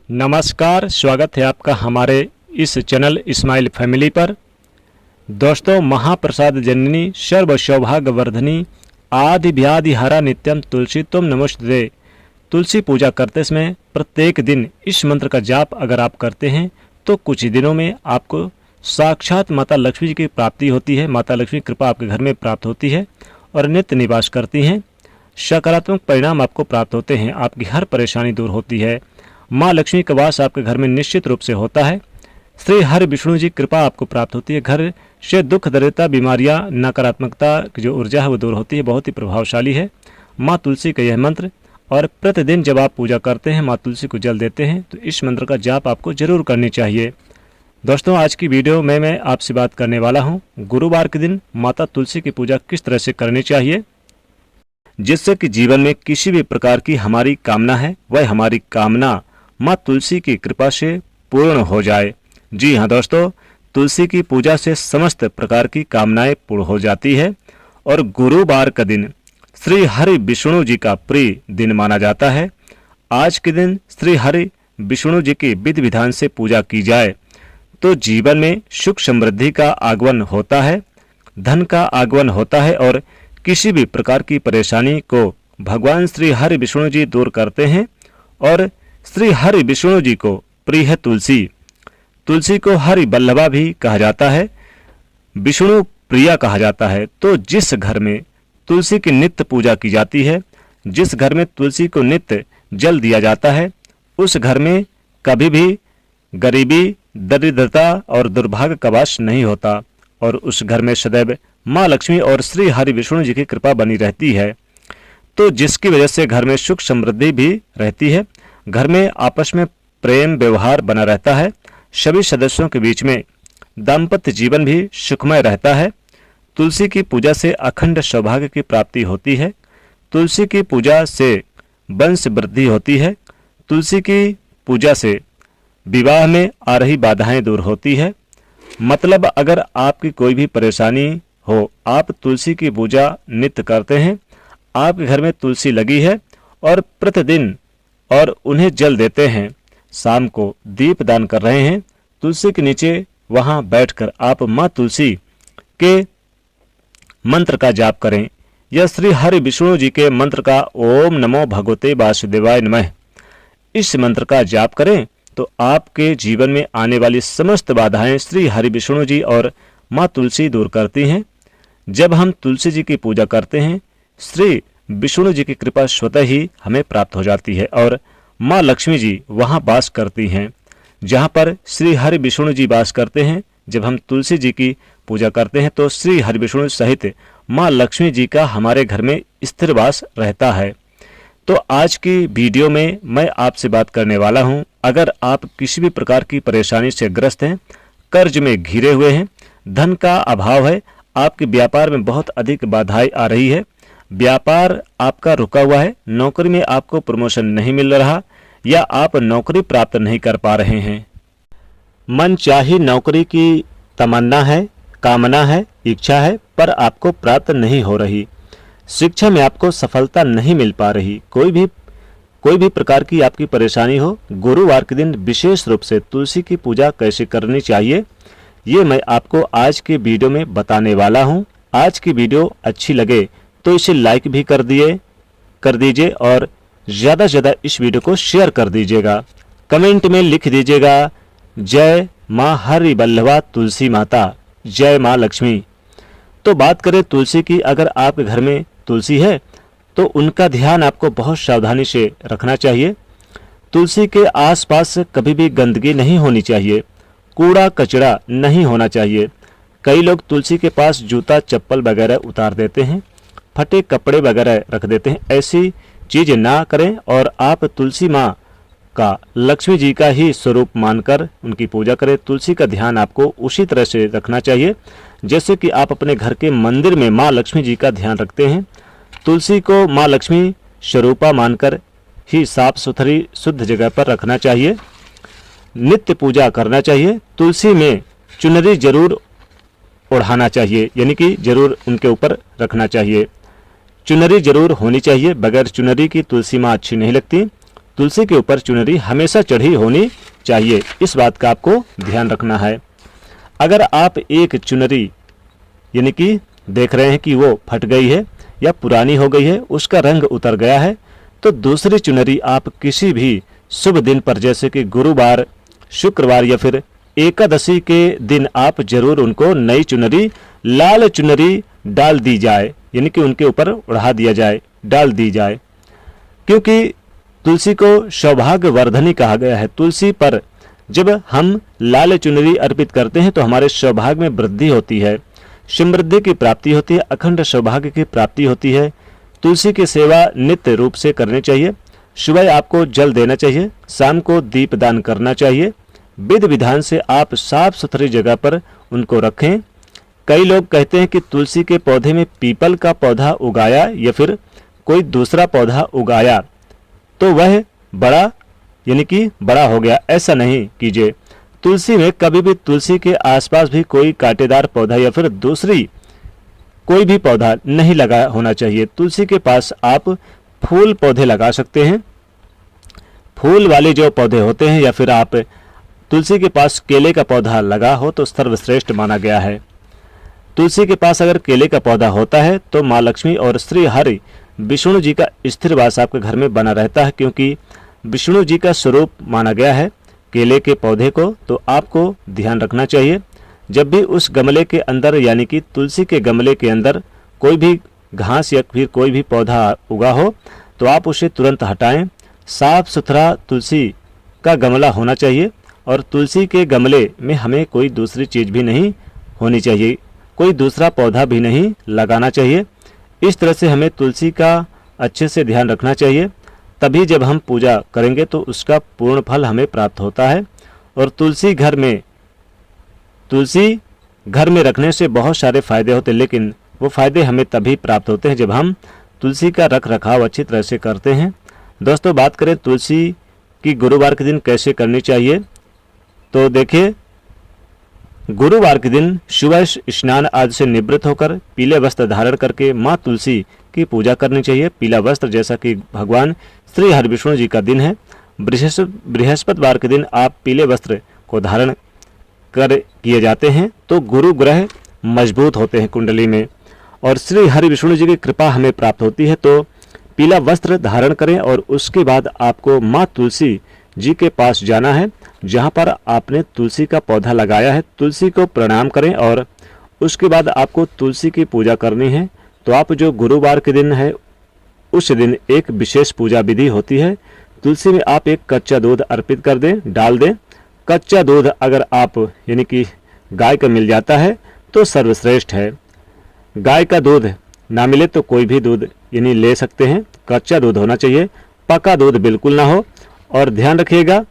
नमस्कार, स्वागत है आपका हमारे इस चैनल इस्माइल फैमिली पर। दोस्तों, महाप्रसाद जननी सर्व सौभाग्य वर्धनी आदि व्याधि हरा नित्यम तुलसी तुम नमोस्तुते। तुलसी पूजा करते समय प्रत्येक दिन इस मंत्र का जाप अगर आप करते हैं तो कुछ ही दिनों में आपको साक्षात माता लक्ष्मी जी की प्राप्ति होती है। माता लक्ष्मी की कृपा आपके घर में प्राप्त होती है और नित्य निवास करती हैं। सकारात्मक परिणाम आपको प्राप्त होते हैं, आपकी हर परेशानी दूर होती है। माँ लक्ष्मी का वास आपके घर में निश्चित रूप से होता है। श्री हरि विष्णु जी कृपा आपको प्राप्त होती है। घर से दुख दरिद्रता बीमारियां नकारात्मकता की जो ऊर्जा है वो दूर होती है। बहुत ही प्रभावशाली है माँ तुलसी का यह मंत्र। और प्रतिदिन जब आप पूजा करते हैं, माँ तुलसी को जल देते हैं, तो इस मंत्र का जाप आपको जरूर करनी चाहिए। दोस्तों, आज की वीडियो में मैं आपसे बात करने वाला हूँ गुरुवार के दिन माता तुलसी की पूजा किस तरह से करनी चाहिए, जिससे कि जीवन में किसी भी प्रकार की हमारी कामना है वह हमारी कामना माँ तुलसी की कृपा से पूर्ण हो जाए। जी हाँ दोस्तों, तुलसी की पूजा से समस्त प्रकार की कामनाएं पूर्ण हो जाती है। और गुरुवार का दिन श्री हरि विष्णु जी का प्रिय दिन माना जाता है। आज के दिन श्री हरि विष्णु जी की विधि विधान से पूजा की जाए तो जीवन में सुख समृद्धि का आगमन होता है, धन का आगमन होता है और किसी भी प्रकार की परेशानी को भगवान श्री हरि विष्णु जी दूर करते हैं। और श्री हरि विष्णु जी को प्रिय है तुलसी। तुलसी को हरि बल्लभा भी कहा जाता है, विष्णु प्रिया कहा जाता है। तो जिस घर में तुलसी की नित्य पूजा की जाती है, जिस घर में तुलसी को नित्य जल दिया जाता है, उस घर में कभी भी गरीबी, दरिद्रता और दुर्भाग्य का वास नहीं होता और उस घर में सदैव माँ लक्ष्मी और श्री हरि विष्णु जी की कृपा बनी रहती है। तो जिसकी वजह से घर में सुख समृद्धि भी रहती है, घर में आपस में प्रेम व्यवहार बना रहता है, सभी सदस्यों के बीच में दाम्पत्य जीवन भी सुखमय रहता है। तुलसी की पूजा से अखंड सौभाग्य की प्राप्ति होती है। तुलसी की पूजा से वंश वृद्धि होती है। तुलसी की पूजा से विवाह में आ रही बाधाएं दूर होती है। मतलब अगर आपकी कोई भी परेशानी हो, आप तुलसी की पूजा नित्य करते हैं, आपके घर में तुलसी लगी है और प्रतिदिन और उन्हें जल देते हैं, शाम को दीप दान कर रहे हैं, तुलसी के नीचे वहां बैठकर आप माँ तुलसी के मंत्र का जाप करें या श्री हरि विष्णु जी के मंत्र का ओम नमो भगवते वासुदेवाय नमः इस मंत्र का जाप करें तो आपके जीवन में आने वाली समस्त बाधाएं श्री हरि विष्णु जी और माँ तुलसी दूर करती हैं। जब हम तुलसी जी की पूजा करते हैं, श्री विष्णु जी की कृपा स्वतः ही हमें प्राप्त हो जाती है और माँ लक्ष्मी जी वहाँ वास करती हैं जहाँ पर श्री हरि विष्णु जी वास करते हैं। जब हम तुलसी जी की पूजा करते हैं तो श्री हरि विष्णु सहित माँ लक्ष्मी जी का हमारे घर में स्थिर वास रहता है। तो आज की वीडियो में मैं आपसे बात करने वाला हूं, अगर आप किसी भी प्रकार की परेशानी से ग्रस्त हैं, कर्ज में घिरे हुए हैं, धन का अभाव है, आपके व्यापार में बहुत अधिक बाधाएं आ रही है, व्यापार आपका रुका हुआ है, नौकरी में आपको प्रमोशन नहीं मिल रहा या आप नौकरी प्राप्त नहीं कर पा रहे हैं, मनचाही नौकरी की तमन्ना है, कामना है, इच्छा है, पर आपको प्राप्त नहीं हो रही, शिक्षा में आपको सफलता नहीं मिल पा रही, कोई भी प्रकार की आपकी परेशानी हो, गुरुवार के दिन विशेष रूप से तुलसी की पूजा कैसे करनी चाहिए ये मैं आपको आज के वीडियो में बताने वाला हूं। आज की वीडियो अच्छी लगे तो इसे लाइक भी कर दीजिए और ज़्यादा से ज़्यादा इस वीडियो को शेयर कर दीजिएगा। कमेंट में लिख दीजिएगा जय माँ हरि बल्लभा तुलसी माता, जय माँ लक्ष्मी। तो बात करें तुलसी की, अगर आपके घर में तुलसी है तो उनका ध्यान आपको बहुत सावधानी से रखना चाहिए। तुलसी के आसपास कभी भी गंदगी नहीं होनी चाहिए, कूड़ा कचरा नहीं होना चाहिए। कई लोग तुलसी के पास जूता चप्पल वगैरह उतार देते हैं, फटे कपड़े वगैरह रख देते हैं, ऐसी चीज ना करें और आप तुलसी माँ का लक्ष्मी जी का ही स्वरूप मानकर उनकी पूजा करें। तुलसी का ध्यान आपको उसी तरह से रखना चाहिए जैसे कि आप अपने घर के मंदिर में माँ लक्ष्मी जी का ध्यान रखते हैं। तुलसी को माँ लक्ष्मी स्वरूपा मानकर ही साफ सुथरी शुद्ध जगह पर रखना चाहिए, नित्य पूजा करना चाहिए। तुलसी में चुनरी जरूर ओढ़ाना चाहिए, यानी कि जरूर उनके ऊपर रखना चाहिए, चुनरी जरूर होनी चाहिए। बगैर चुनरी की तुलसी माँ अच्छी नहीं लगती। तुलसी के ऊपर चुनरी हमेशा चढ़ी होनी चाहिए। इस बात का आपको ध्यान रखना है। अगर आप एक चुनरी यानी कि देख रहे हैं कि वो फट गई है या पुरानी हो गई है, उसका रंग उतर गया है, तो दूसरी चुनरी आप किसी भी शुभ दिन पर जैसे कि गुरुवार, शुक्रवार या फिर एकादशी के दिन आप जरूर उनको नई चुनरी, लाल चुनरी डाल दी जाए, यानी कि उनके ऊपर ओढ़ा दिया जाए, डाल दी जाए। क्योंकि तुलसी को सौभाग्य वर्धनी कहा गया है। तुलसी पर जब हम लाल चुनरी अर्पित करते हैं तो हमारे सौभाग्य में वृद्धि होती है, समृद्धि की प्राप्ति होती है, अखंड सौभाग्य की प्राप्ति होती है। तुलसी की सेवा नित्य रूप से करनी चाहिए। सुबह आपको जल देना चाहिए, शाम को दीप दान करना चाहिए। विधि विधान से आप साफ सुथरी जगह पर उनको रखें। कई लोग कहते हैं कि तुलसी के पौधे में पीपल का पौधा उगाया या फिर कोई दूसरा पौधा उगाया तो वह बड़ा यानी कि बड़ा हो गया। ऐसा नहीं कीजिए। तुलसी में कभी भी तुलसी के आसपास भी कोई कांटेदार पौधा या फिर दूसरी कोई भी पौधा नहीं लगा होना चाहिए। तुलसी के पास आप फूल पौधे लगा सकते हैं। फूल वाले जो पौधे होते हैं, या फिर आप तुलसी के पास केले का पौधा लगा हो तो सर्वश्रेष्ठ माना गया है। तुलसी के पास अगर केले का पौधा होता है तो माँ लक्ष्मी और श्री हरि विष्णु जी का स्थिर वास आपके घर में बना रहता है, क्योंकि विष्णु जी का स्वरूप माना गया है केले के पौधे को। तो आपको ध्यान रखना चाहिए, जब भी उस गमले के अंदर यानी कि तुलसी के गमले के अंदर कोई भी घास या फिर कोई भी पौधा उगा हो तो आप उसे तुरंत हटाएं। साफ सुथरा तुलसी का गमला होना चाहिए और तुलसी के गमले में हमें कोई दूसरी चीज़ भी नहीं होनी चाहिए, कोई दूसरा पौधा भी नहीं लगाना चाहिए। इस तरह से हमें तुलसी का अच्छे से ध्यान रखना चाहिए, तभी जब हम पूजा करेंगे तो उसका पूर्ण फल हमें प्राप्त होता है। और तुलसी घर में रखने से बहुत सारे फायदे होते हैं, लेकिन वो फायदे हमें तभी प्राप्त होते हैं जब हम तुलसी का रख रखाव अच्छी तरह से करते हैं। दोस्तों, बात करें तुलसी की गुरुवार के दिन कैसे करनी चाहिए, तो देखिए, गुरुवार के दिन सुबह स्नान आदि से निवृत्त होकर पीले वस्त्र धारण करके माँ तुलसी की पूजा करनी चाहिए। पीला वस्त्र जैसा कि भगवान श्री हरिविष्णु जी का दिन है, बृहस्पतिवार के दिन आप पीले वस्त्र को धारण कर किए जाते हैं तो गुरु ग्रह मजबूत होते हैं कुंडली में और श्री हरिविष्णु जी की कृपा हमें प्राप्त होती है। तो पीला वस्त्र धारण करें और उसके बाद आपको माँ तुलसी जी के पास जाना है, जहाँ पर आपने तुलसी का पौधा लगाया है। तुलसी को प्रणाम करें और उसके बाद आपको तुलसी की पूजा करनी है। तो आप जो गुरुवार के दिन है उस दिन एक विशेष पूजा विधि होती है। तुलसी में आप एक कच्चा दूध अर्पित कर दें, डाल दें। कच्चा दूध अगर आप यानी कि गाय का मिल जाता है तो सर्वश्रेष्ठ है। गाय का दूध ना मिले तो कोई भी दूध यानी ले सकते हैं। कच्चा दूध होना चाहिए, पका दूध बिल्कुल ना हो। और ध्यान रखिएगा,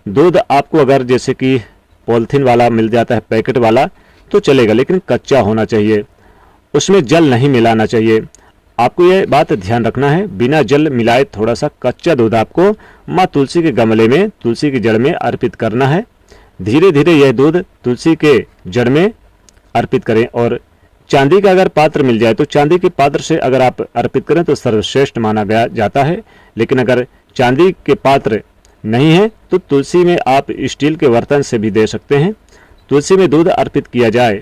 दूध आपको अगर जैसे कि पॉलिथीन वाला मिल जाता है, पैकेट वाला, तो चलेगा, लेकिन कच्चा होना चाहिए, उसमें जल नहीं मिलाना चाहिए। आपको ये बात ध्यान रखना है, बिना जल मिलाए थोड़ा सा कच्चा दूध आपको माँ तुलसी के गमले में, तुलसी की जड़ में अर्पित करना है। धीरे धीरे यह दूध तुलसी के जड़ में अर्पित करें। और चांदी का अगर पात्र मिल जाए तो चांदी के पात्र से अगर आप अर्पित करें तो सर्वश्रेष्ठ माना गया जाता है। लेकिन अगर चांदी के पात्र नहीं है तो तुलसी में आप स्टील के बर्तन से भी दे सकते हैं। तुलसी में दूध अर्पित किया जाए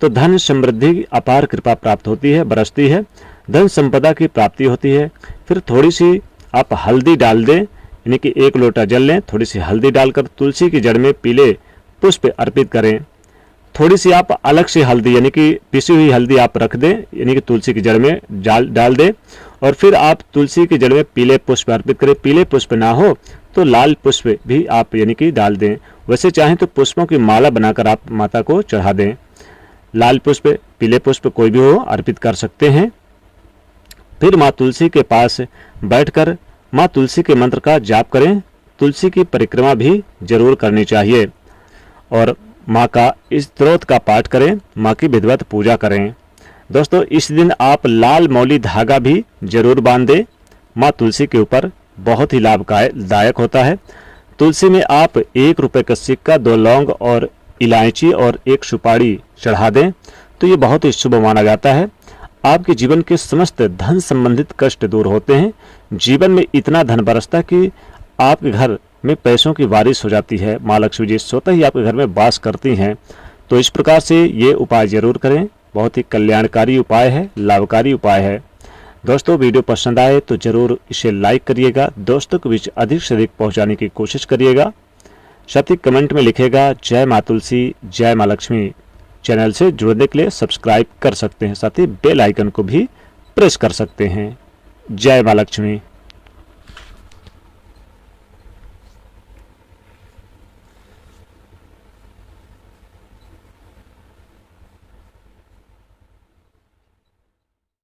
तो धन समृद्धि अपार कृपा प्राप्त होती है, बरसती है, धन संपदा की प्राप्ति होती है। फिर थोड़ी सी आप हल्दी डाल दें, यानी कि 1 लोटा जल लें, थोड़ी सी हल्दी डालकर तुलसी की जड़ में पीले पुष्प अर्पित करें। थोड़ी सी आप अलग से हल्दी यानी कि पिसी हुई हल्दी आप रख दें, यानी कि तुलसी की जड़ में डाल दें। और फिर आप तुलसी की जड़ में पीले पुष्प अर्पित करें। पीले पुष्प ना हो तो लाल पुष्प भी आप यानी कि डाल दें। वैसे चाहें तो पुष्पों की माला बनाकर आप माता को चढ़ा दें। लाल पुष्प, पीले पुष्प कोई भी हो अर्पित कर सकते हैं। फिर माँ तुलसी के पास बैठकर माँ तुलसी के मंत्र का जाप करें। तुलसी की परिक्रमा भी जरूर करनी चाहिए और माँ का स्तोत्र का पाठ करें, माँ की विधिवत पूजा करें। दोस्तों, इस दिन आप लाल मौली धागा भी जरूर बांध दें माँ तुलसी के ऊपर, बहुत ही लाभदायक होता है। तुलसी में आप 1 रुपये का सिक्का, 2 लौंग और इलायची और 1 सुपारी चढ़ा दें तो ये बहुत ही शुभ माना जाता है। आपके जीवन के समस्त धन संबंधित कष्ट दूर होते हैं। जीवन में इतना धन बरसता कि आपके घर में पैसों की बारिश हो जाती है, माँ लक्ष्मी जी स्वतः ही आपके घर में वास करती हैं। तो इस प्रकार से ये उपाय जरूर करें, बहुत ही कल्याणकारी उपाय है, लाभकारी उपाय है। दोस्तों वीडियो पसंद आए तो ज़रूर इसे लाइक करिएगा, दोस्तों के बीच अधिक से अधिक पहुंचाने की कोशिश करिएगा। साथ ही कमेंट में लिखेगा जय माँ तुलसी, जय माँ लक्ष्मी। चैनल से जुड़ने के लिए सब्सक्राइब कर सकते हैं, साथ ही बेल आइकन को भी प्रेस कर सकते हैं। जय माँ लक्ष्मी।